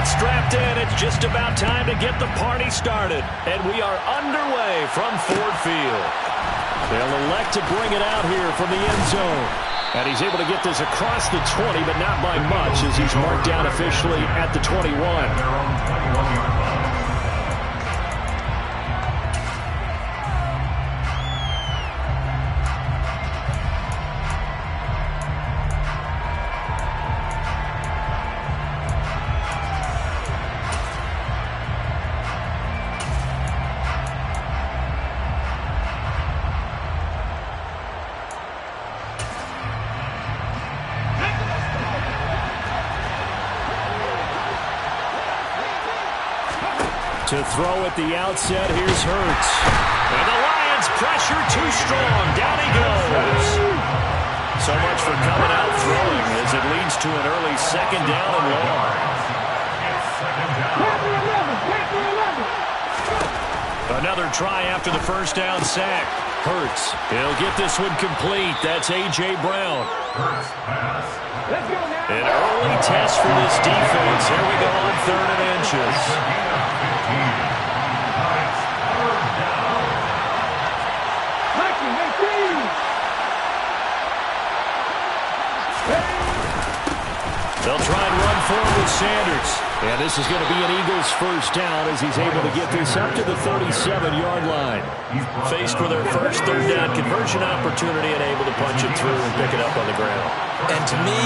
strapped in. It's just about time to get the party started. And we are underway from Ford Field. They'll elect to bring it out here from the end zone. And he's able to get this across the 20, but not by much as he's marked down officially at the 21. To throw at the outset, here's Hurts. And the Lions pressure too strong. Down he goes. So much for coming out throwing as it leads to an early second down and long. Another try after the first down sack. Hurts. He'll get this one complete. That's A.J. Brown. An early test for this defense. Here we go on 3rd and inches. They'll try and run forward with Sanders. And this is going to be an Eagles first down as he's able to get this up to the 37-yard line. Faced with their first 3rd down conversion opportunity and able to punch it through and pick it up on the ground. And to me,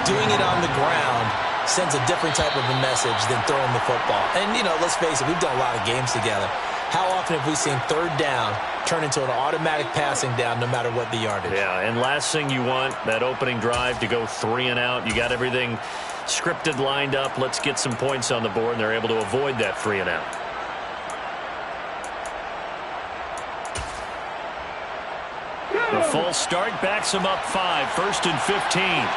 doing it on the ground sends a different type of a message than throwing the football. And, you know, let's face it, we've done a lot of games together. How often have we seen 3rd down turn into an automatic passing down no matter what the yardage? Yeah, and last thing you want, that opening drive to go 3 and out. You got everything scripted, lined up. Let's get some points on the board, and they're able to avoid that 3 and out. The false start backs him up 5, 1st and 15.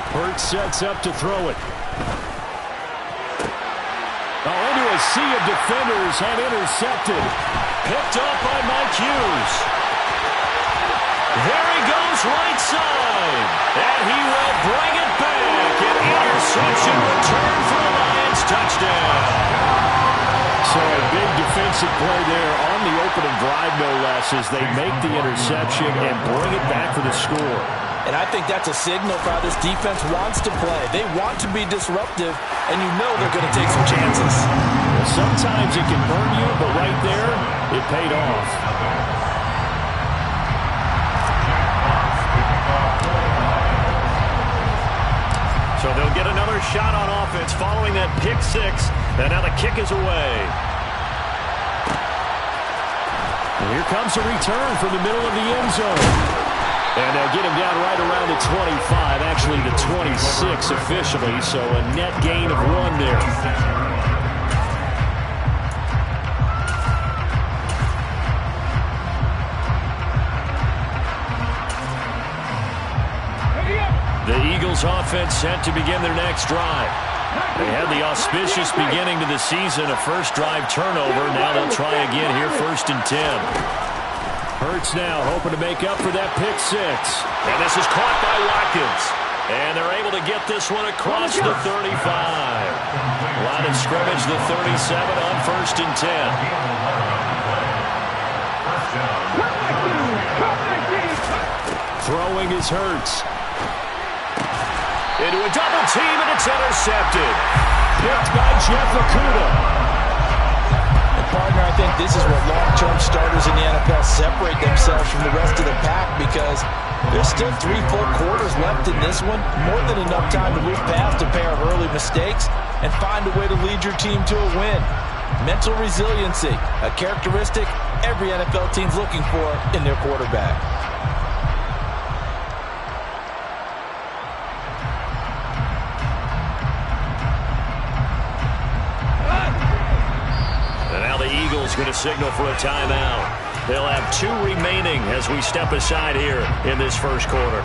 Hurts sets up to throw it. Oh, into a sea of defenders and intercepted. Picked up by Mike Hughes. There he goes right side. And he will bring it back. An interception return for the Lions. Touchdown. So a big defensive play there on the opening drive, no less, as they make the interception and bring it back for the score. And I think that's a signal for how this defense wants to play. They want to be disruptive, and you know they're going to take some chances. Well, sometimes it can burn you, but right there, it paid off. So they'll get another shot on offense following that pick 6, and now the kick is away. And here comes a return from the middle of the end zone. And they'll get him down right around the 25, actually the 26 officially, so a net gain of 1 there. The Eagles offense set to begin their next drive. They had the auspicious beginning to the season, a first drive turnover. Now they'll try again here, 1st and 10. Hurts now hoping to make up for that pick 6. And this is caught by Watkins. And they're able to get this one across the 35. Line of scrimmage, the 37 on 1st and 10. Throwing is Hurts. Into a double team, and it's intercepted. Picked by Jeff Okudah. Partner, I think this is where long-term starters in the NFL separate themselves from the rest of the pack, because there's still 3 full quarters left in this one. More than enough time to move past a pair of early mistakes and find a way to lead your team to a win. Mental resiliency, a characteristic every NFL team's looking for in their quarterback. Going to signal for a timeout. They'll have 2 remaining as we step aside here in this first quarter.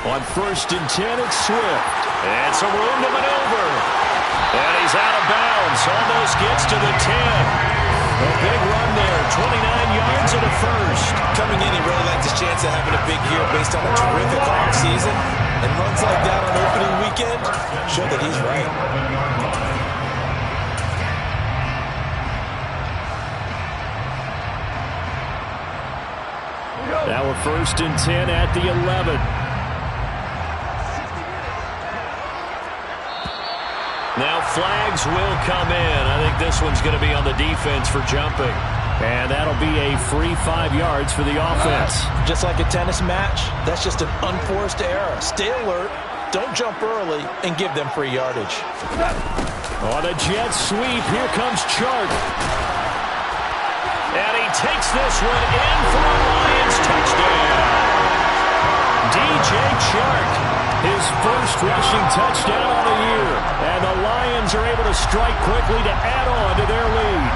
On 1st and 10, it's Swift. And some room to maneuver. And he's out of bounds. Almost gets to the 10. A big run there. 29 yards and a first. Coming in, he really liked his chance of having a big year based on a terrific offseason. And runs like that on opening weekend show that he's right. Now a 1st and 10 at the 11. Now flags will come in. I think this one's going to be on the defense for jumping. And that'll be a free 5 yards for the offense. Just like a tennis match, that's just an unforced error. Stay alert, don't jump early, and give them free yardage. On a jet sweep, here comes Chark. And he takes this one in for a Lions touchdown. DJ Chark, his first rushing touchdown of the year. And the Lions are able to strike quickly to add on to their lead.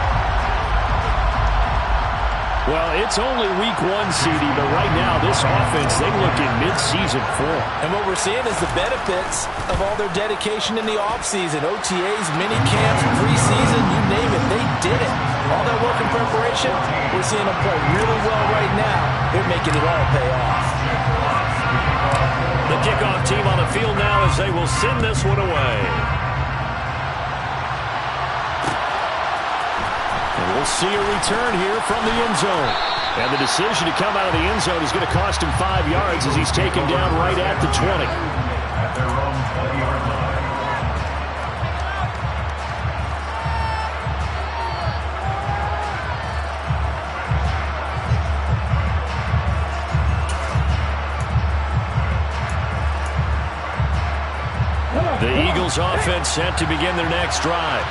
Well, it's only week 1, CD, but right now this offense, they look in mid-season form. And what we're seeing is the benefits of all their dedication in the offseason. OTAs, mini camps, preseason, you name it, they did it. All that work in preparation, we're seeing them play really well right now. They're making it all pay off. The kickoff team on the field now as they will send this one away. And we'll see a return here from the end zone. And the decision to come out of the end zone is going to cost him 5 yards as he's taken down right at the 20. At their own 20-yard line. The Eagles offense set to begin their next drive.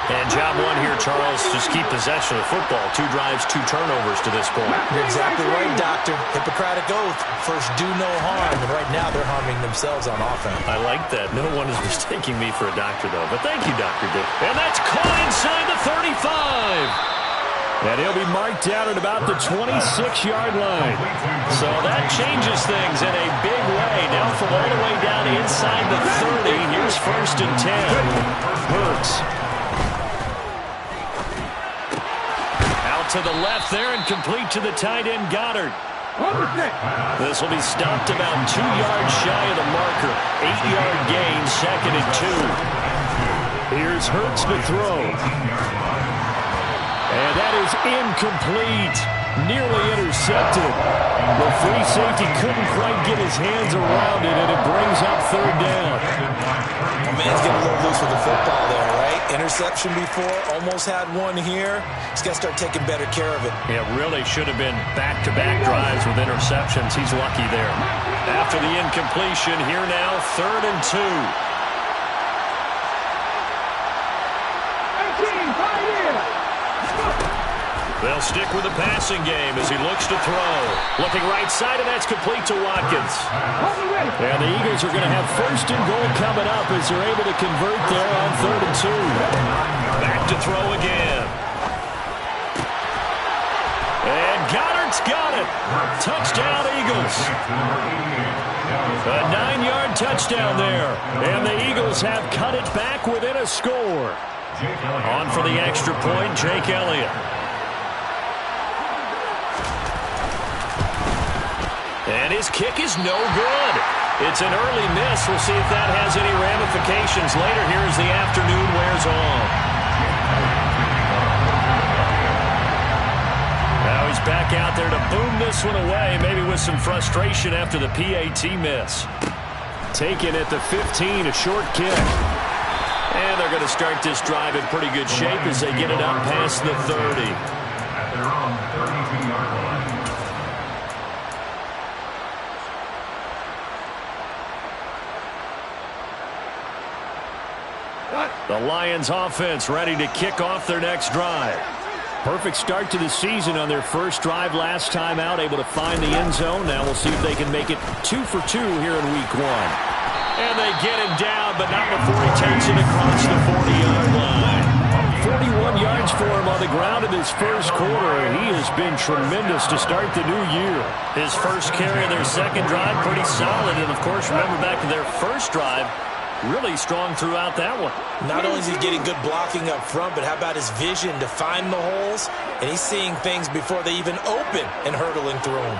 And job 1 here, Charles, just keep possession of the football. 2 drives, 2 turnovers to this point. You're exactly right, Doctor. Hippocratic oath. First, do no harm. And right now, they're harming themselves on offense. I like that. No one is mistaking me for a doctor, though. But thank you, Dr. Dick. And that's caught inside the 35. And he'll be marked down at about the 26-yard line. So that changes things in a big way. Now from all the way down inside the 30, here's 1st and 10. Hurts. Out to the left there and complete to the tight end, Goddard. This will be stopped about 2 yards shy of the marker. 8-yard gain, 2nd and 2. Here's Hurts to throw. And that is incomplete. Nearly intercepted. The free safety couldn't quite get his hands around it, and it brings up 3rd down. The man's getting a little loose with the football there, right? Interception before, almost had one here. He's got to start taking better care of it. Yeah, really should have been back-to-back drives with interceptions. He's lucky there. After the incompletion, here now, 3rd and 2. They'll stick with the passing game as he looks to throw. Looking right side, and that's complete to Watkins. And the Eagles are going to have 1st and goal coming up as they're able to convert there on 3rd and 2. Back to throw again. And Goddard's got it. Touchdown, Eagles. A 9-yard touchdown there. And the Eagles have cut it back within a score. On for the extra point, Jake Elliott. And his kick is no good. It's an early miss. We'll see if that has any ramifications later here as the afternoon wears on. Now he's back out there to boom this one away, maybe with some frustration after the PAT miss. Taken at the 15, a short kick. And they're going to start this drive in pretty good shape as they get it up past the 30. At their own 32-yard line. The Lions offense ready to kick off their next drive. Perfect start to the season on their first drive last time out, able to find the end zone. Now we'll see if they can make it 2 for 2 here in week 1. And they get him down, but not before he takes it across the 40-yard line. 41 yards for him on the ground in his first quarter. He has been tremendous to start the new year. His first carry of their second drive, pretty solid. And, of course, remember back to their first drive, really strong throughout that one. Not only is he getting good blocking up front, but how about his vision to find the holes? And he's seeing things before they even open and hurtling through them.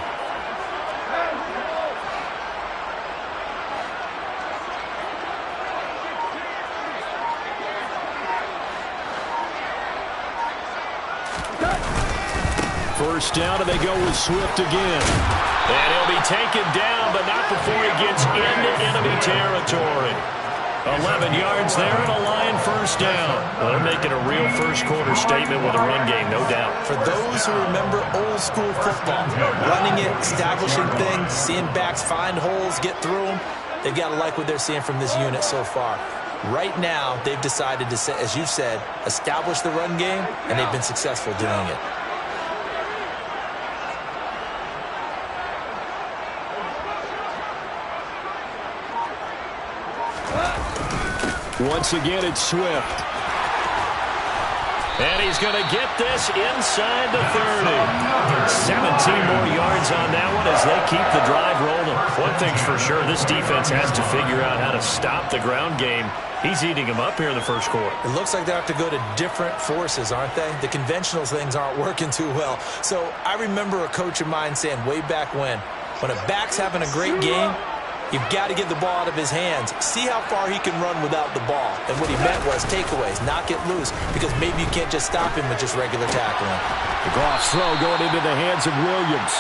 First down, and they go with Swift again. And he'll be taken down, but not before he gets into enemy territory. 11 yards there and a Lion first down. Well, they're making a real first-quarter statement with a run game, no doubt. For those who remember old-school football, running it, establishing things, seeing backs find holes, get through them, they've got to like what they're seeing from this unit so far. Right now, they've decided to, as you said, establish the run game, and they've been successful doing it. Once again, it's Swift. And he's going to get this inside the 30. 17 more yards on that one as they keep the drive rolling. One thing's for sure, this defense has to figure out how to stop the ground game. He's eating them up here in the first quarter. It looks like they have to go to different forces, aren't they? The conventional things aren't working too well. So I remember a coach of mine saying way back when a back's having a great game, you've got to get the ball out of his hands. See how far he can run without the ball. And what he meant was takeaways, knock it loose, because maybe you can't just stop him with just regular tackling. The Goff throw going into the hands of Williams.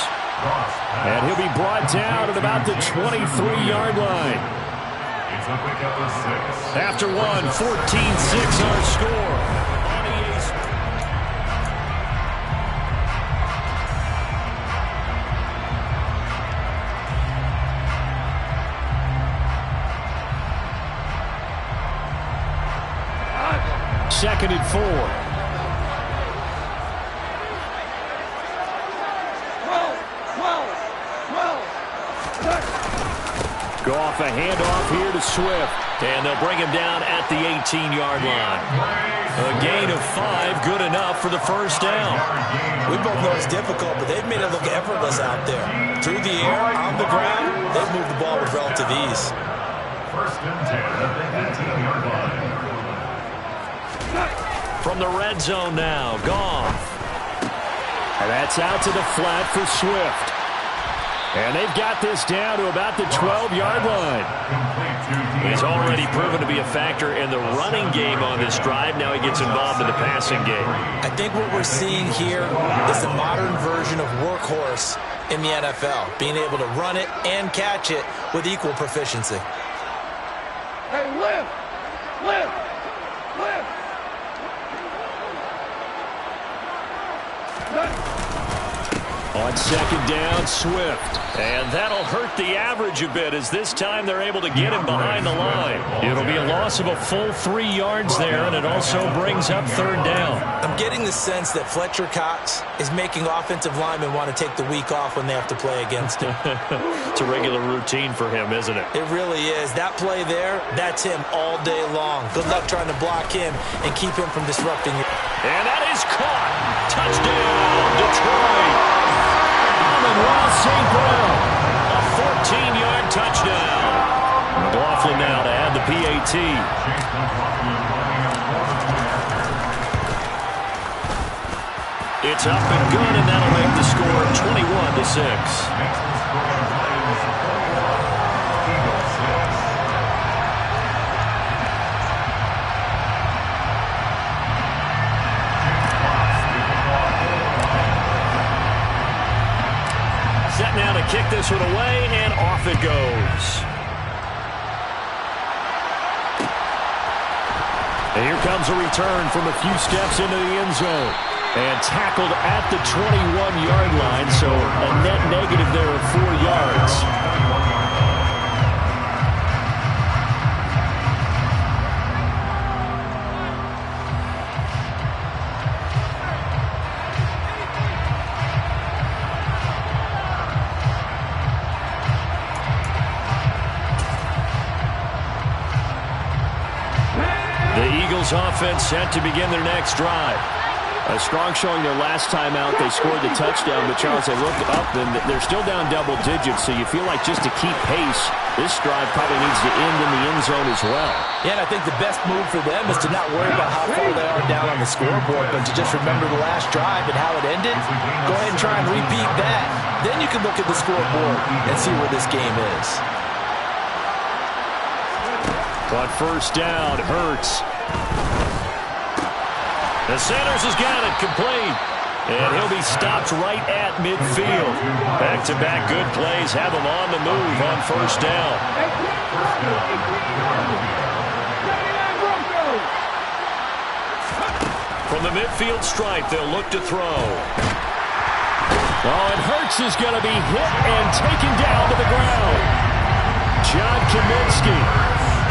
And he'll be brought down at about the 23-yard line. After one, 14-6 our score. Second and 4. Goff, a handoff here to Swift. And they'll bring him down at the 18-yard line. A gain of 5, good enough for the first down. We both know it's difficult, but they've made it look effortless out there. Through the air, on the ground, they've moved the ball with relative ease. First and 10 at the 18-yard line. From the red zone now, Goff. And that's out to the flat for Swift. And they've got this down to about the 12-yard line. He's already proven to be a factor in the running game on this drive. Now he gets involved in the passing game. I think what we're seeing here is the modern version of workhorse in the NFL, being able to run it and catch it with equal proficiency. Hey, lift! Lift! Lift! On second down, Swift. And that'll hurt the average a bit as this time they're able to get him behind the line. It'll be a loss of a full 3 yards there, and it also brings up third down. I'm getting the sense that Fletcher Cox is making offensive linemen want to take the week off when they have to play against him. It's a regular routine for him, isn't it? It really is. That play there, that's him all day long. Good luck trying to block him and keep him from disrupting you. And that is caught. Touchdown, Detroit. Amon-Ra St. Brown, a 14-yard touchdown. McLaughlin now to add the PAT. It's up and good, and that'll make the score 21-6. Set now to kick this one away, and off it goes. And here comes a return from a few steps into the end zone. And tackled at the 21-yard line, so a net negative there of 4 yards. Eagles offense set to begin their next drive. A strong showing their last time out. They scored the touchdown, but Charles, they looked up and they're still down double digits, so you feel like just to keep pace, this drive probably needs to end in the end zone as well. Yeah, and I think the best move for them is to not worry about how far they are down on the scoreboard, but to just remember the last drive and how it ended. Go ahead and try and repeat that. Then you can look at the scoreboard and see where this game is. But first down, Hurts. The Sanders has got it complete. And he'll be stopped right at midfield. Back-to-back good plays have him on the move on first down. From the midfield stripe, they'll look to throw. Oh, and Hurts is going to be hit and taken down to the ground. John Kaminsky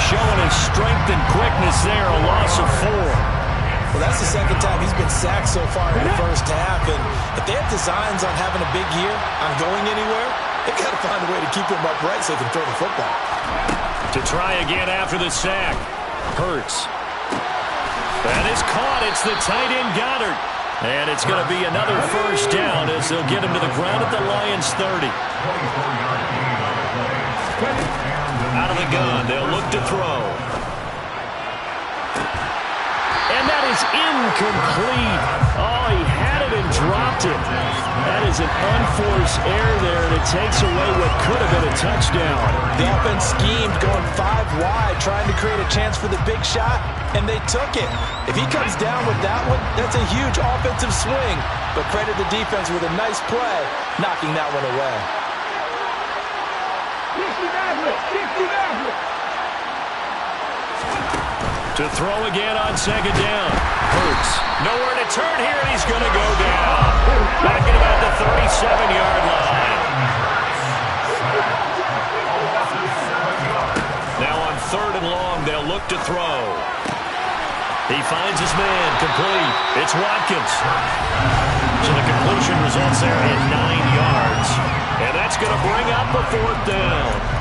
showing his strength and quickness there, a loss of 4. Well, that's the second time he's been sacked so far in the first half. And if they have designs on having a big year, on going anywhere, they've got to find a way to keep him upright so they can throw the football. To try again after the sack. Hurts. That is caught. It's the tight end Goddard. And it's going to be another first down as they'll get him to the ground at the Lions' 30. Out of the gun, they'll look to throw. And that is incomplete. Oh, he had it and dropped it. That is an unforced error there, and it takes away what could have been a touchdown. The offense schemed going 5 wide, trying to create a chance for the big shot, and they took it. If he comes down with that one, that's a huge offensive swing. But credit the defense with a nice play, knocking that one away. To throw again on second down. Hurts. Nowhere to turn here, and he's going to go down. Back at about the 37-yard line. Now on third and long, they'll look to throw. He finds his man, complete. It's Watkins. So the completion results there in 9 yards. And that's going to bring up a fourth down.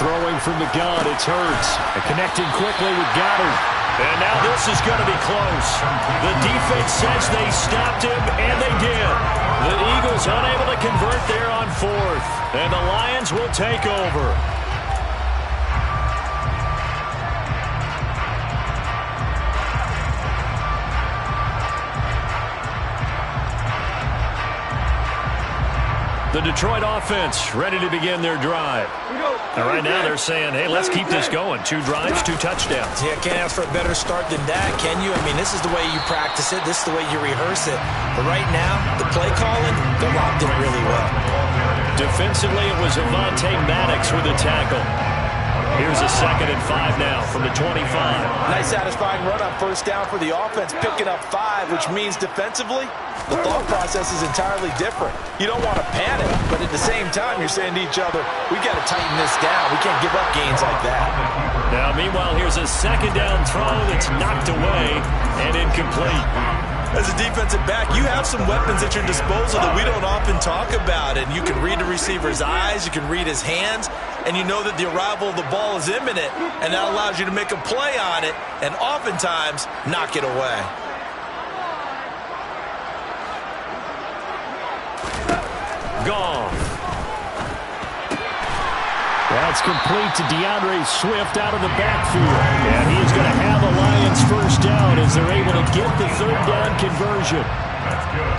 Throwing from the gun, it's Hurts. Connecting quickly with Goddard. And now this is going to be close. The defense says they stopped him, and they did. The Eagles unable to convert there on fourth. And the Lions will take over. The Detroit offense ready to begin their drive. And right now they're saying, hey, let's keep this going. 2 drives, 2 touchdowns. Yeah, can't ask for a better start than that, can you? I mean, this is the way you practice it. This is the way you rehearse it. But right now, the play calling, they're locked in really well. Defensively, it was Avonte Maddox with a tackle. Here's a 2nd and 5 now from the 25. Nice satisfying run on first down for the offense, picking up 5, which means defensively, the thought process is entirely different. You don't want to panic, but at the same time, you're saying to each other, we got to tighten this down. We can't give up gains like that. Now, meanwhile, here's a 2nd down throw that's knocked away and incomplete. As a defensive back, you have some weapons at your disposal that we don't often talk about. And you can read the receiver's eyes, you can read his hands, and you know that the arrival of the ball is imminent, and that allows you to make a play on it and oftentimes knock it away. Goff. That's complete to DeAndre Swift out of the backfield. And he is going to have a Lions first down as they're able to get the 3rd down conversion.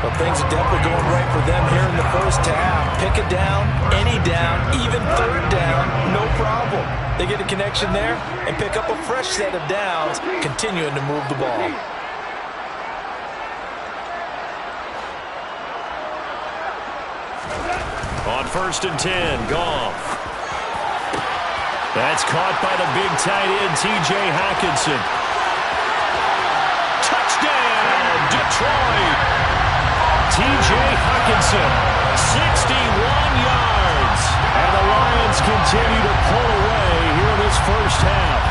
Well, things are definitely going right for them here in the first half. Pick a down, any down, even 3rd down, no problem. They get a connection there and pick up a fresh set of downs, continuing to move the ball. On 1st and 10, Goff. That's caught by the big tight end, T.J. Hockenson. Touchdown, Detroit! T.J. Hawkinson, 61 yards. And the Lions continue to pull away here in this first half.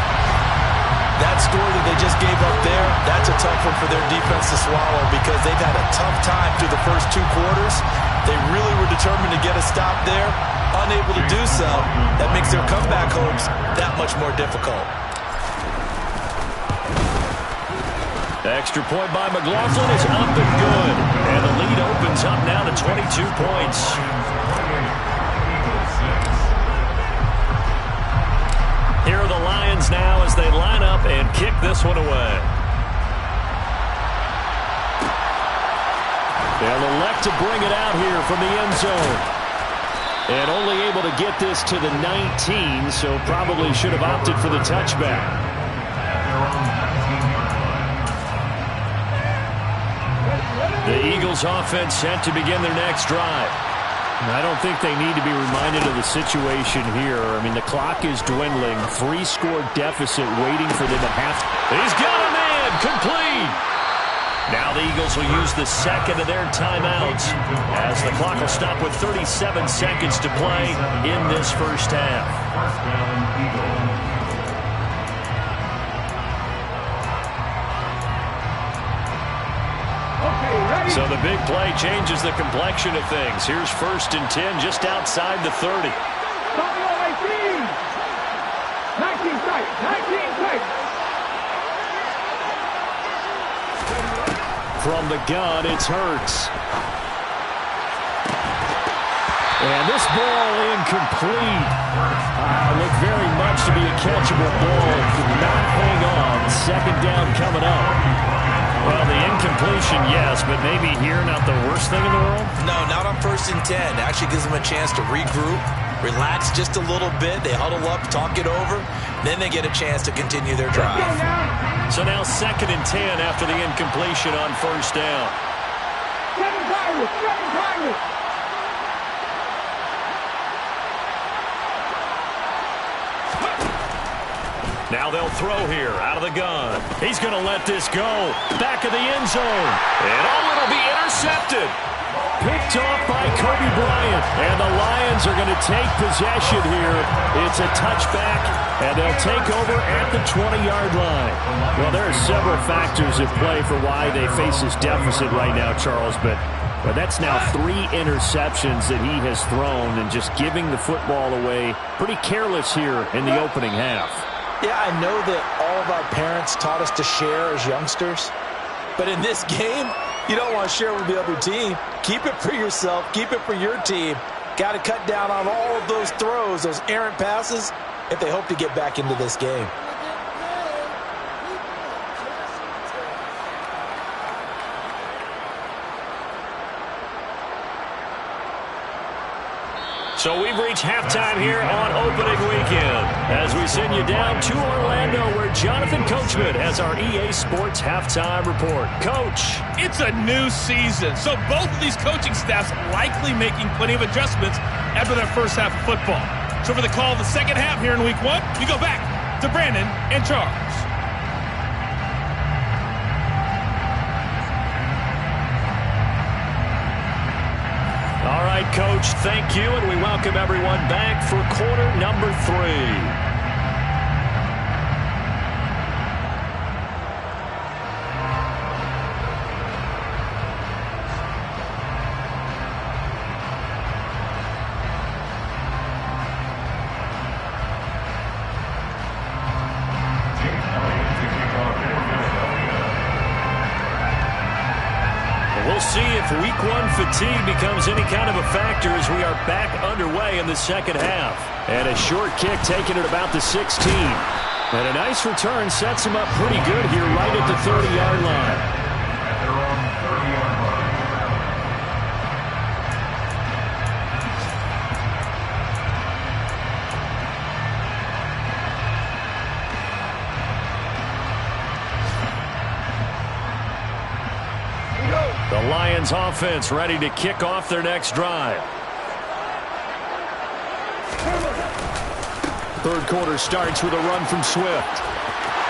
That score that they just gave up there, that's a tough one for their defense to swallow because they've had a tough time through the first 2 quarters. They really were determined to get a stop there. Unable to do so, that makes their comeback hopes that much more difficult. The extra point by McLaughlin is up and good. And the lead opens up now to 22 points. Here are the Lions now as they line up and kick this one away. They'll elect to bring it out here from the end zone. And only able to get this to the 19, so probably should have opted for the touchback. The Eagles offense set to begin their next drive. I don't think they need to be reminded of the situation here. I mean, the clock is dwindling. 3-score deficit waiting for them at half. He's got a man complete. Now the Eagles will use the second of their timeouts as the clock will stop with 37 seconds to play in this first half. First down, Eagles. So the big play changes the complexion of things. Here's 1st and 10 just outside the 30. 19 strikes. 19 strikes. From the gun, it's Hurts. And this ball incomplete. Looked very much to be a catchable ball. Did not hang on. 2nd down coming up. Well, the incompletion, yes, but maybe here not the worst thing in the world? No, not on 1st and 10. Actually gives them a chance to regroup, relax just a little bit. They huddle up, talk it over. Then they get a chance to continue their drive. So now 2nd and 10 after the incompletion on 1st down. 7 Tigers. Now they'll throw here out of the gun. He's going to let this go. Back of the end zone. And it'll be intercepted. Picked off by Kobe Bryant. And the Lions are going to take possession here. It's a touchback, and they'll take over at the 20-yard line. Well, there are several factors at play for why they face this deficit right now, Charles, but that's now 3 interceptions that he has thrown and just giving the football away. Pretty careless here in the opening half. Yeah, I know that all of our parents taught us to share as youngsters. But in this game, you don't want to share with the other team. Keep it for yourself. Keep it for your team. Got to cut down on all of those throws, those errant passes, if they hope to get back into this game. So we've reached halftime here on opening weekend as we send you down to Orlando where Jonathan Coachman has our EA Sports halftime report. Coach. It's a new season, so both of these coaching staffs likely making plenty of adjustments after their first half of football. So for the call of the second half here in week 1, we go back to Brandon and Charles. All right, Coach, thank you, and we welcome everyone back for quarter number 3. We'll see if week 1 fatigue becomes any kind of a factor as we are back underway in the second half. And a short kick taken at about the 16. And a nice return sets him up pretty good here right at the 30-yard line. The Lions offense ready to kick off their next drive. Third quarter starts with a run from Swift.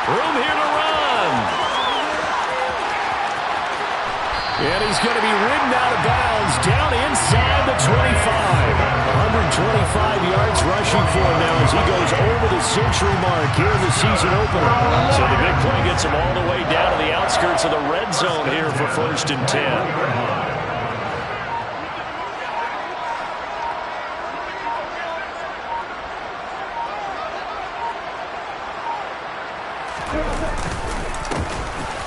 Room here to run. And he's going to be ridden out of bounds down inside the 25. 125 yards rushing for him now as he goes over the century mark here in the season opener. So the big play gets him all the way down to the outskirts of the red zone here for 1st and 10.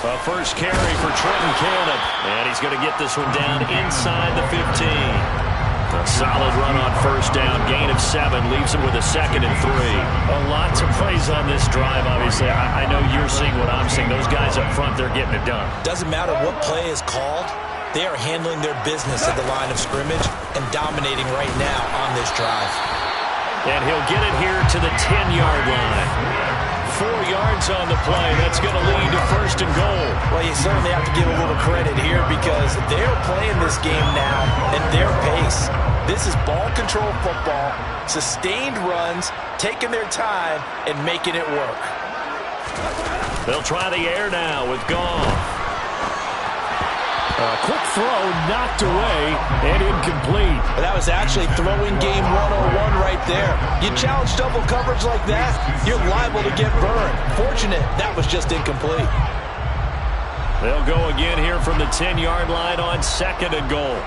A first carry for Trenton Cannon. And he's going to get this one down inside the 15. A solid run on 1st down. Gain of 7. Leaves him with a 2nd and 3. Lots of plays on this drive, obviously. I know you're seeing what I'm seeing. Those guys up front, they're getting it done. Doesn't matter what play is called. They are handling their business at the line of scrimmage and dominating right now on this drive. And he'll get it here to the 10-yard line. 4 yards on the play. That's going to lead to 1st and goal. Well, you certainly have to give a little credit here because they're playing this game now at their pace. This is ball control football, sustained runs, taking their time, and making it work. They'll try the air now with Goff. A quick throw knocked away and incomplete. But that was actually throwing game 101 right there. You challenge double coverage like that, you're liable to get burned. Fortunate that was just incomplete. They'll go again here from the 10-yard line on 2nd and goal.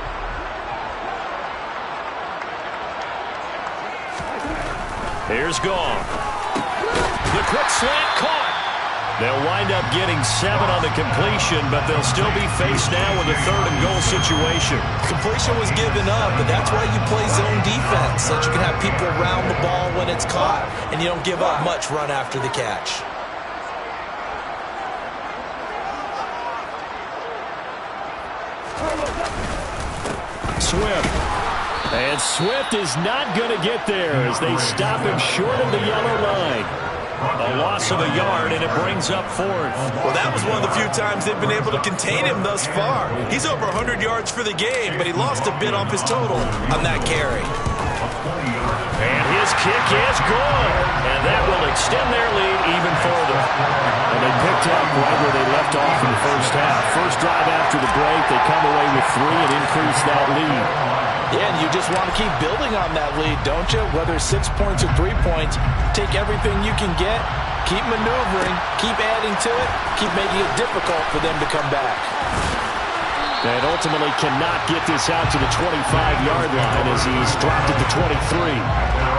Here's Goff. The quick slant caught. They'll wind up getting 7 on the completion, but they'll still be faced now with a 3rd and goal situation. Completion was given up, but that's why you play zone defense, so that you can have people around the ball when it's caught, and you don't give up much run after the catch. Swift. And Swift is not going to get there as they stop him short of the yellow line. A loss of a yard, and it brings up 4th. Well, that was one of the few times they've been able to contain him thus far. He's over 100 yards for the game, but he lost a bit off his total on that carry. And his kick is good. And that will extend their lead even further. And they picked up right where they left off in the first half. First drive after the break, they come away with 3 and increase that lead. Yeah, and you just want to keep building on that lead, don't you? Whether 6 points or 3 points, take everything you can get, keep maneuvering, keep adding to it, keep making it difficult for them to come back. And ultimately cannot get this out to the 25-yard line as he's dropped at the 23.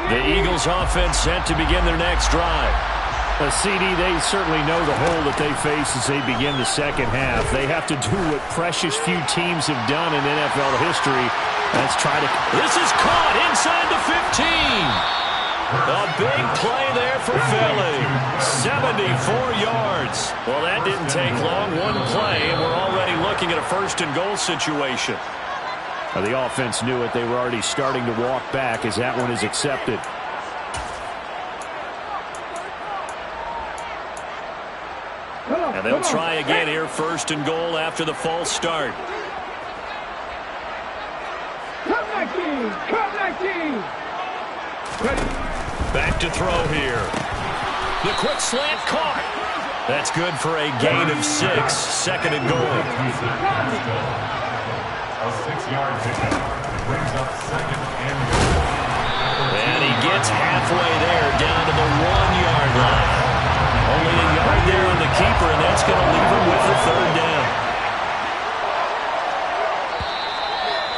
The Eagles offense set to begin their next drive. CD, they certainly know the hole that they face as they begin the second half. They have to do what precious few teams have done in NFL history. That's try to... This is caught inside the 15. A big play there for Philly. 74 yards. Well, that didn't take long. One play, and we're already looking at a 1st and goal situation. The offense knew it. They were already starting to walk back as that one is accepted. And they'll try again here, 1st and goal after the false start. Come 19! Come 19! Back to throw here. The quick slant caught. That's good for a gain of 6. 2nd and goal. A 6-yard pickup brings up 2nd and goal. And he gets halfway there, down to the 1-yard line. Only a yard there on the keeper, and that's going to leave him with the 3rd down.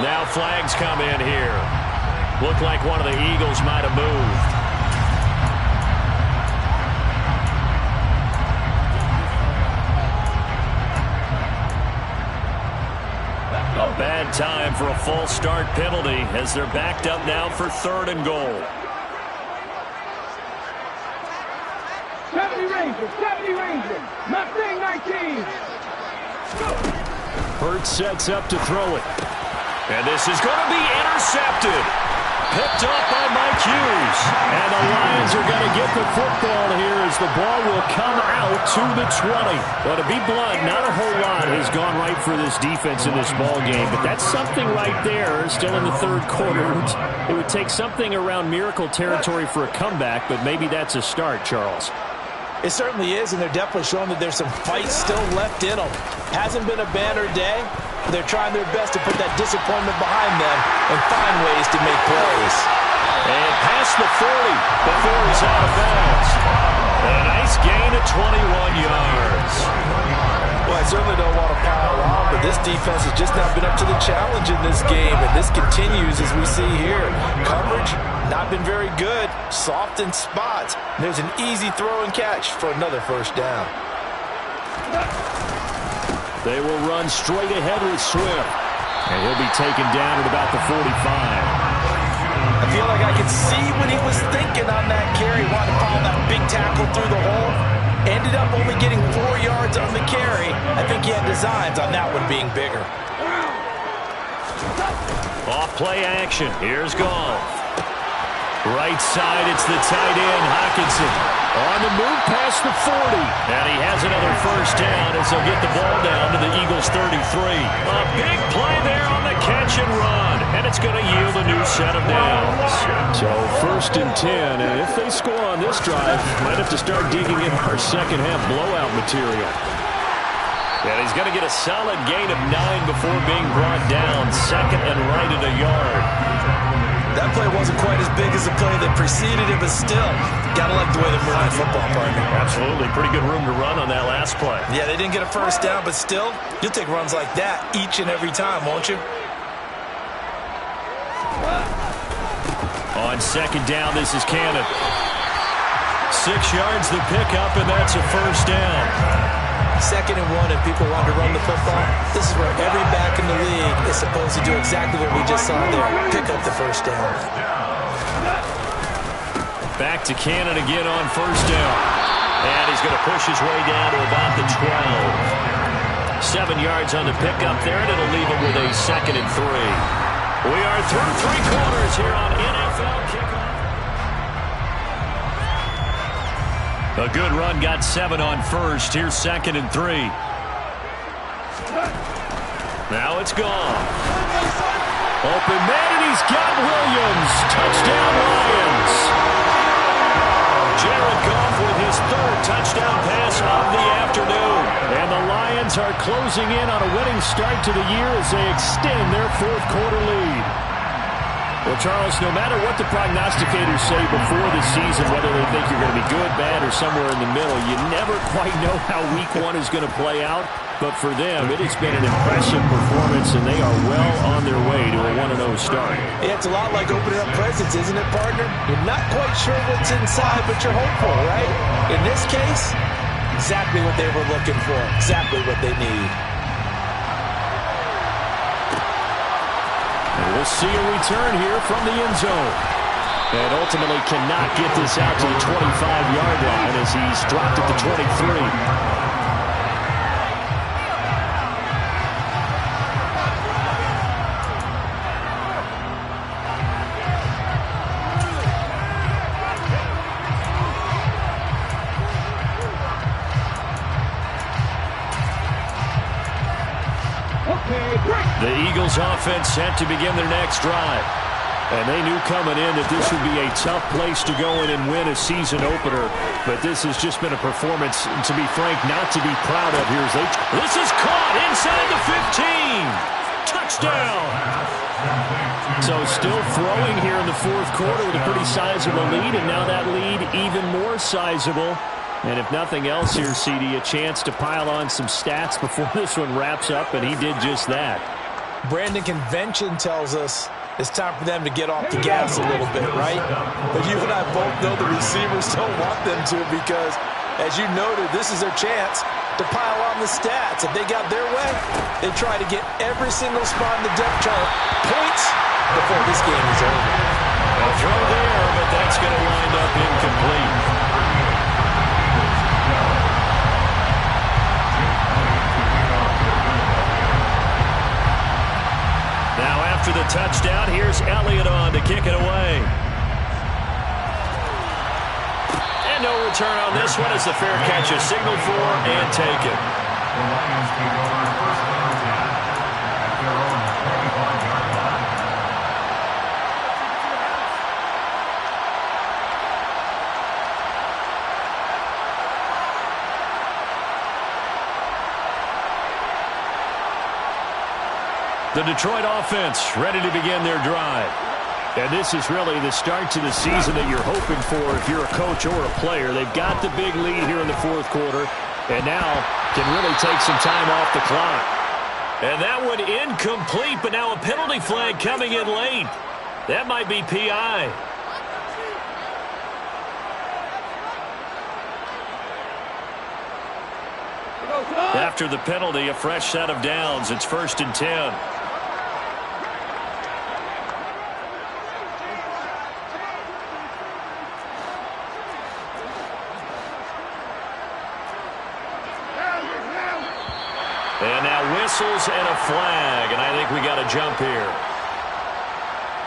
Now flags come in here. Looked like one of the Eagles might have moved. A bad time for a false start penalty as they're backed up now for 3rd and goal. 70 Rangers, Mustang 19. Hurts sets up to throw it. And this is going to be intercepted. picked up by Mike Hughes. And the Lions are going to get the football here as the ball will come out to the 20. Well, to be blunt, not a whole lot has gone right for this defense in this ball game, but that's something right there. Still in the third quarter. It would take something around miracle territory for a comeback, but maybe that's a start, Charles. It certainly is, and they're definitely showing that there's some fight still left in them. Hasn't been a banner day. They're trying their best to put that disappointment behind them and find ways to make plays. And past the 40 before he's out of bounds. And a nice gain of 21 yards. Well, I certainly don't want to pile on, but this defense has just not been up to the challenge in this game, and this continues as we see here. Coverage, not been very good. Soft in spots. There's an easy throw and catch for another first down. They will run straight ahead with Swift. And he'll be taken down at about the 45. I feel like I could see what he was thinking on that carry. Wanted to follow that big tackle through the hole. Ended up only getting 4 yards on the carry. I think he had designs on that one being bigger. Off play action. Here's Goff. Right side, it's the tight end, Hockenson. On the move past the 40. And he has another first down as they'll get the ball down to the Eagles' 33. A big play there on the catch and run. And it's going to yield a new set of downs. So first and 10. And if they score on this drive, might have to start digging in our second half blowout material. And he's going to get a solid gain of 9 before being brought down. Second and right at a yard. That play wasn't quite as big as the play that preceded it, but still, gotta like the way they're moving the football, partner. Absolutely. Pretty good room to run on that last play. Yeah, they didn't get a first down, but still, you'll take runs like that each and every time, won't you? On second down, this is Cannon. 6 yards the pickup, and that's a first down. Second and 1, and people want to run the football. This is where every back in the league is supposed to do exactly what we just saw there. Pick up the first down. Back to Cannon again on first down. And he's going to push his way down to about the 12. 7 yards on the pickup there, and it'll leave him with a second and 3. We are through 3 quarters here on NFL Kickoff. A good run, got 7 on first. Here's second and 3. Now it's gone. Open man, and he's got Williams. Touchdown, Lions. Jared Goff with his 3rd touchdown pass of the afternoon. And the Lions are closing in on a winning start to the year as they extend their 4th quarter lead. Well, Charles, no matter what the prognosticators say before the season, whether they think you're going to be good, bad, or somewhere in the middle, you never quite know how week 1 is going to play out. But for them, it has been an impressive performance, and they are well on their way to a 1-0 start. Yeah, it's a lot like opening up presents, isn't it, partner? You're not quite sure what's inside, but you're hopeful, right? In this case, exactly what they were looking for, exactly what they need. We'll see a return here from the end zone. And ultimately cannot get this out to the 25-yard line as he's dropped at the 23. The Eagles offense set to begin their next drive. And they knew coming in that this would be a tough place to go in and win a season opener. But this has just been a performance, to be frank, not to be proud of here. This is caught inside the 15. Touchdown. So still throwing here in the 4th quarter with a pretty sizable lead. And now that lead even more sizable. And if nothing else here, CD, a chance to pile on some stats before this one wraps up. And he did just that. Brandon, convention tells us it's time for them to get off the gas a little bit, right? But you and I both know the receivers don't want them to because, as you noted, this is their chance to pile on the stats. If they got their way, they try to get every single spot in the depth chart points before this game is over. A throw there, but that's going to wind up incomplete. after the touchdown. Here's Elliott on to kick it away. And no return on this one as the fair catch is signaled for and taken. The Lions take over first down 10 at their own 25-yard line. The Detroit offense ready to begin their drive. And this is really the start to the season that you're hoping for if you're a coach or a player. They've got the big lead here in the fourth quarter, and now can really take some time off the clock. And that one incomplete, but now a penalty flag coming in late. That might be PI. After the penalty, a fresh set of downs. It's 1st and 10. And now whistles and a flag, and I think we got a jump here.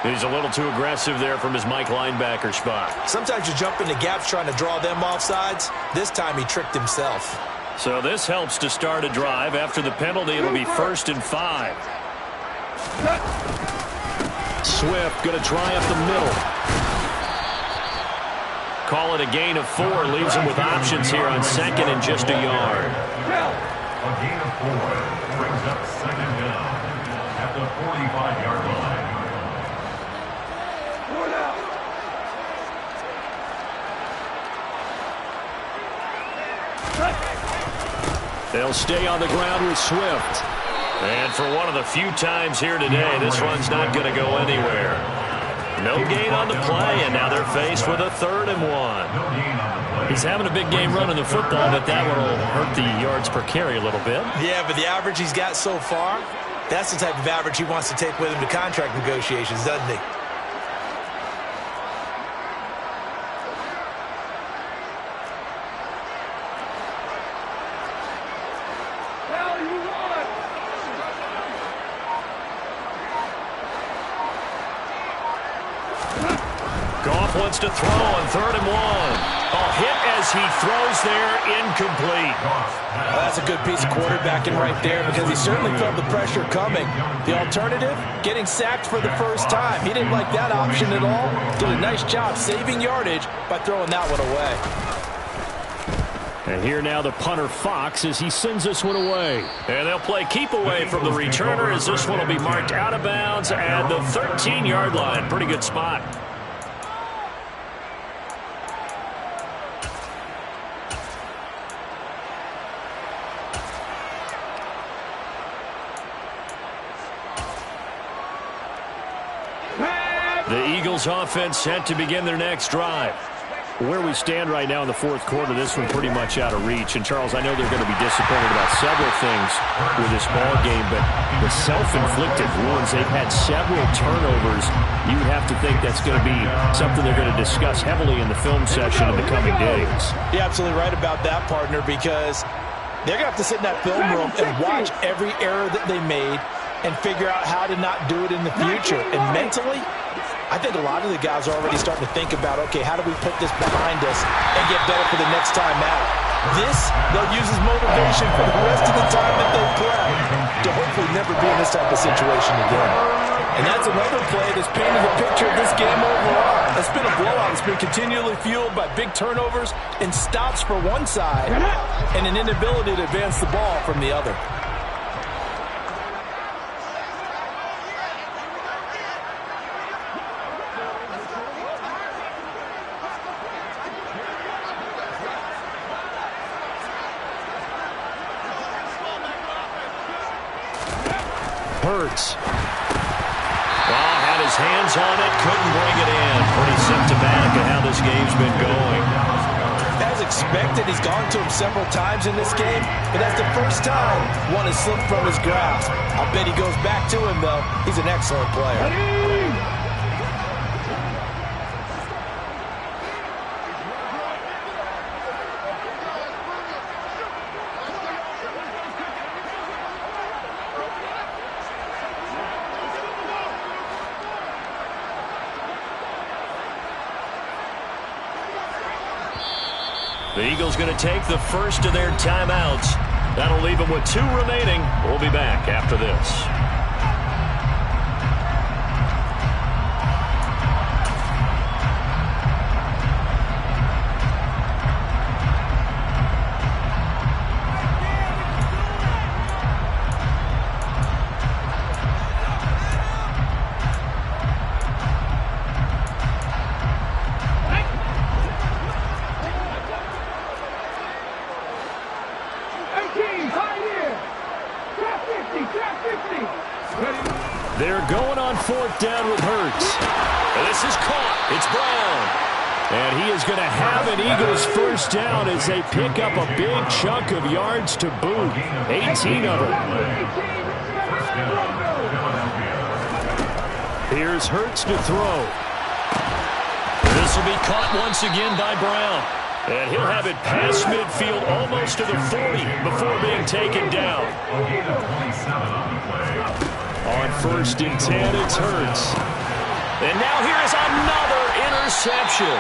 He's a little too aggressive there from his Mike linebacker spot. Sometimes you jump into gaps trying to draw them off sides. This time he tricked himself. So this helps to start a drive. After the penalty, it'll be 1st and 5. Swift going to try up the middle. Call it a gain of 4. Leaves him with options here on 2nd and just a yard. A gain of 4 brings up 2nd down at the 45-yard line. They'll stay on the ground with Swift. And for one of the few times here today, this run's not going to go anywhere. No gain on the play, and now they're faced with a 3rd and 1. He's having a big game running the football, but that one will hurt the yards per carry a little bit. Yeah, but the average he's got so far, that's the type of average he wants to take with him to contract negotiations, doesn't he? Goff wants to throw on 3rd and 1. A hit as he throws there, incomplete. Well, that's a good piece of quarterbacking right there because he certainly felt the pressure coming. The alternative, getting sacked for the first time. He didn't like that option at all. Did a nice job saving yardage by throwing that one away. And here now the punter Fox as he sends this one away. And they'll play keep away from the returner as this one will be marked out of bounds at the 13-yard line. Pretty good spot. The Eagles offense set to begin their next drive. Where we stand right now in the fourth quarter, this one pretty much out of reach. And, Charles, I know they're going to be disappointed about several things with this ball game, but the self-inflicted wounds, they've had several turnovers. You would have to think that's going to be something they're going to discuss heavily in the film session in the coming days. You're absolutely right about that, partner, because they're going to have to sit in that film room and watch every error that they made and figure out how to not do it in the future. And mentally, I think a lot of the guys are already starting to think about, okay, how do we put this behind us and get better for the next time out? This, they'll use as motivation for the rest of the time that they play to hopefully never be in this type of situation again. And that's another play that's painted a picture of this game overall. It's been a blowout. It's been continually fueled by big turnovers and stops for one side and an inability to advance the ball from the other. Hurts. Well, had his hands on it, couldn't bring it in. Pretty symptomatic of how this game's been going. As expected, he's gone to him several times in this game, but that's the first time one has slipped from his grasp. I bet he goes back to him, though. He's an excellent player. The Eagles going to take the first of their timeouts. That'll leave them with 2 remaining. We'll be back after this. They're going on 4th down with Hurts. And this is caught. It's Brown. And he is going to have an Eagles first down as they pick up a big chunk of yards to boot. 18 of them. Here's Hurts to throw. This will be caught once again by Brown. And he'll have it past midfield almost to the 40 before being taken down. On 1st and 10, it's Hurts. And now here is another interception.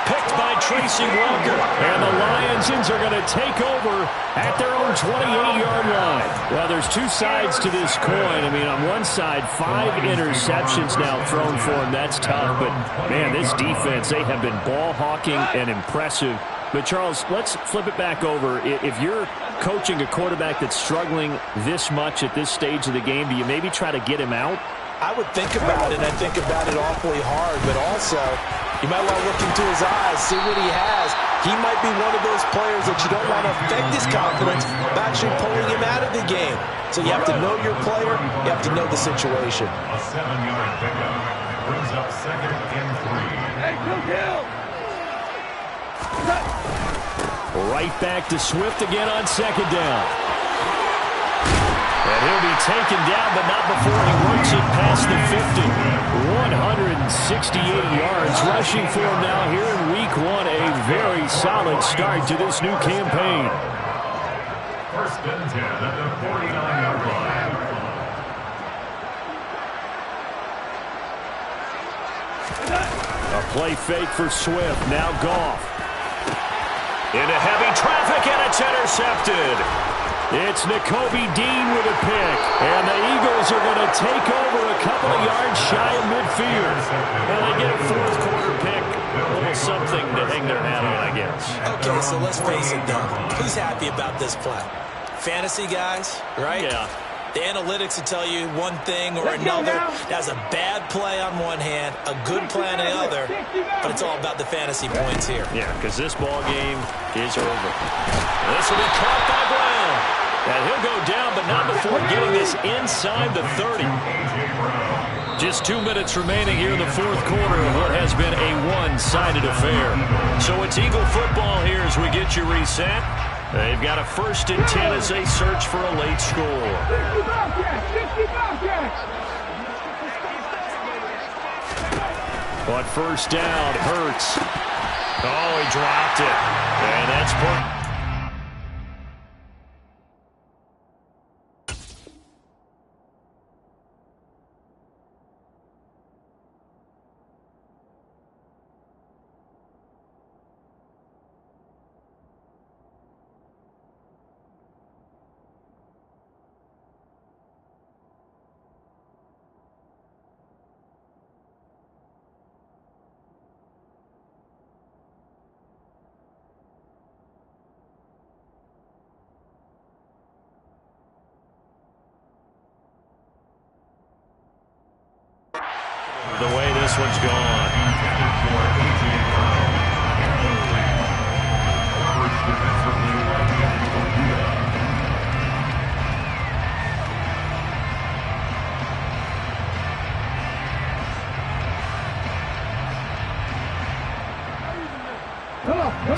Picked by Tracy Walker. And the Lions are going to take over at their own 28-yard line. Well, there's 2 sides to this coin. I mean, on one side, 5 interceptions now thrown for him. That's tough. But, man, this defense, they have been ball hawking and impressive. But, Charles, let's flip it back over. If you're coaching a quarterback that's struggling this much at this stage of the game, do you maybe try to get him out? I would think about it, and I think about it awfully hard, but also you might want to look into his eyes, see what he has. He might be one of those players that you don't want to affect his confidence by actually pulling him out of the game. So you have to know your player, you have to know the situation. A 7-yard pickup brings up 2nd and 3. Hey, Hill! Right back to Swift again on 2nd down. And he'll be taken down, but not before he works it past the 50. 168 yards rushing for him now here in Week 1. A very solid start to this new campaign. 1st and 10 at the 49-yard line. A play fake for Swift. Now Goff. Into heavy traffic, and it's intercepted. It's Nakobe Dean with a pick. And the Eagles are going to take over a couple of yards shy of midfield. Well, they get a 4th quarter pick. A little something to hang their hat on, I guess. Okay, so let's face it, though. Who's happy about this play? Fantasy guys, right? Yeah. The analytics will tell you one thing or another. That's a bad play on one hand, a good play on the other, but it's all about the fantasy points here. Yeah, because this ball game is over. This will be caught by Brown. And he'll go down, but not before getting this inside the 30. Just 2 minutes remaining here in the 4th quarter of what has been a one-sided affair. So it's Eagle football here as we get you reset. They've got a 1st and 10 as they search for a late score. 60 Bobcats! On 1st down, Hurts. Oh, he dropped it. And that's point. The way this one's gone.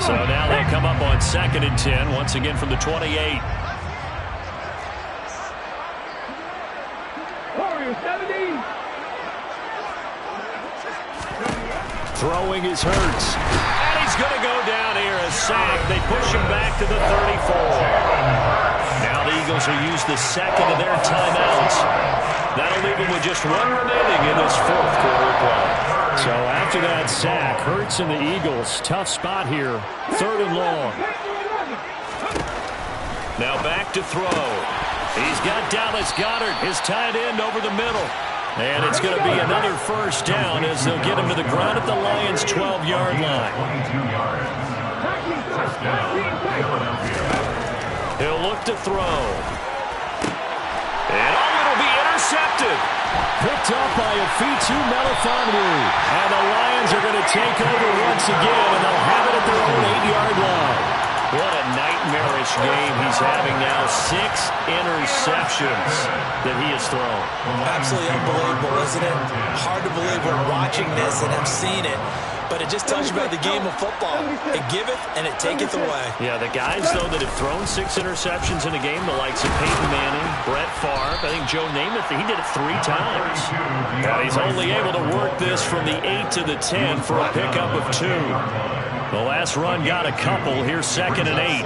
So now they come up on 2nd and 10, once again from the 28. Warriors 70. Throwing his Hurts. And he's going to go down here, a sack. They push him back to the 34. Now the Eagles will use the 2nd of their timeouts. That'll leave them with just 1 remaining in this 4th quarter play. So after that sack, Hurts and the Eagles. Tough spot here. 3rd and long. Now back to throw. He's got Dallas Goedert, his tight end, over the middle. And it's going to be another first down as they'll get him to the ground at the Lions' 12-yard line. He'll look to throw. And it'll be intercepted. Picked up by Afitu Melifonwu. And the Lions are going to take over once again, and they'll have it at their own 8-yard line. What a nightmarish game he's having now. 6 interceptions that he has thrown. Absolutely unbelievable, isn't it? Hard to believe we're watching this and have seen it. But it just tells you about the game of football. It giveth and it taketh away. Yeah, the guys, though, that have thrown 6 interceptions in a game, the likes of Peyton Manning, Brett Favre, I think Joe Namath, he did it 3 times. And he's only able to work this from the 8 to the 10 for a pickup of 2. The last run got a couple. Here's 2nd and 8.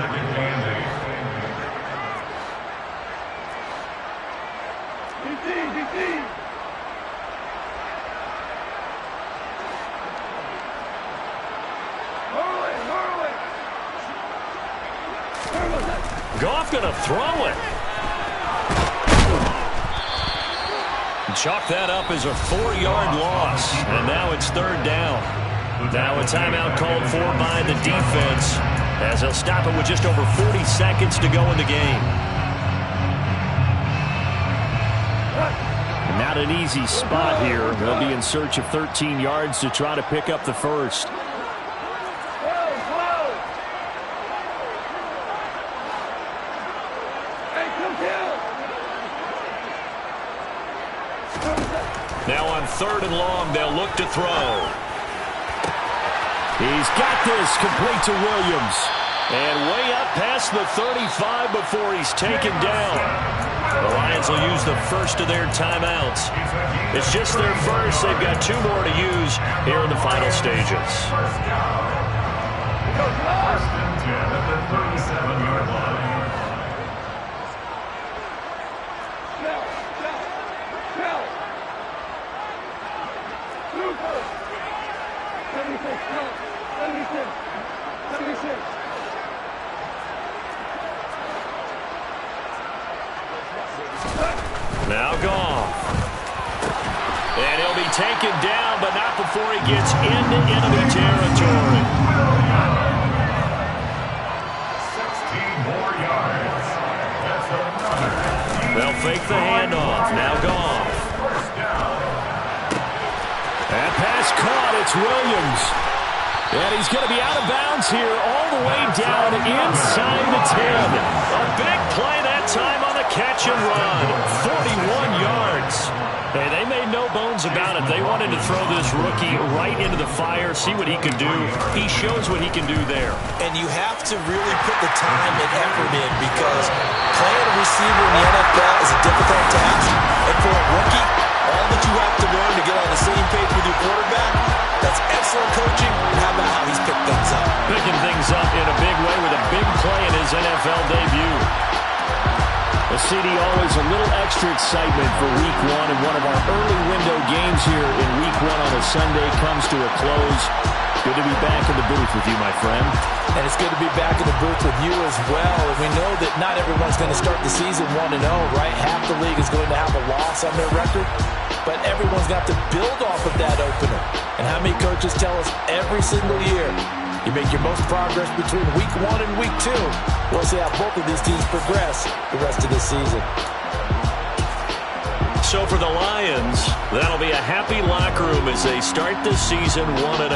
Goff going to throw it. Chalk that up as a 4-yard loss. And now it's 3rd down. Now a timeout called for by the defense as they'll stop it with just over 40 seconds to go in the game. Not an easy spot here. They'll be in search of 13 yards to try to pick up the first. Now on 3rd and long, they'll look to throw. He's got this, complete to Williams. And way up past the 35 before he's taken down. The Lions will use the first of their timeouts. It's just their first. They've got 2 more to use here in the final stages. First and 10 at the 37-yard line. Now Goff. And he'll be taken down, but not before he gets into enemy territory. 16 more yards. That's another. They'll fake the handoff. Now Goff. First down. That pass caught. It's Williams. And he's going to be out of bounds here all the way down inside the 10. A big play that time on the catch and run. 41 yards. Hey, they made no bones about it. They wanted to throw this rookie right into the fire, see what he could do. He shows what he can do there. And you have to really put the time and effort in because playing a receiver in the NFL is a difficult task. And for a rookie, all that you have to learn to get on the same page with your quarterback, that's excellent coaching. How about how he's picked things up? Picking things up in a big way with a big play in his NFL debut. A CD, always a little extra excitement for Week 1, and one of our early window games here in Week 1 on a Sunday comes to a close. Good to be back in the booth with you, my friend. And it's good to be back in the booth with you as well. And we know that not everyone's going to start the season 1-0, right? Half the league is going to have a loss on their record. But everyone's got to build off of that opener. And how many coaches tell us every single year, you make your most progress between Week 1 and Week 2. We'll see how both of these teams progress the rest of this season. So for the Lions, that'll be a happy locker room as they start this season 1-0.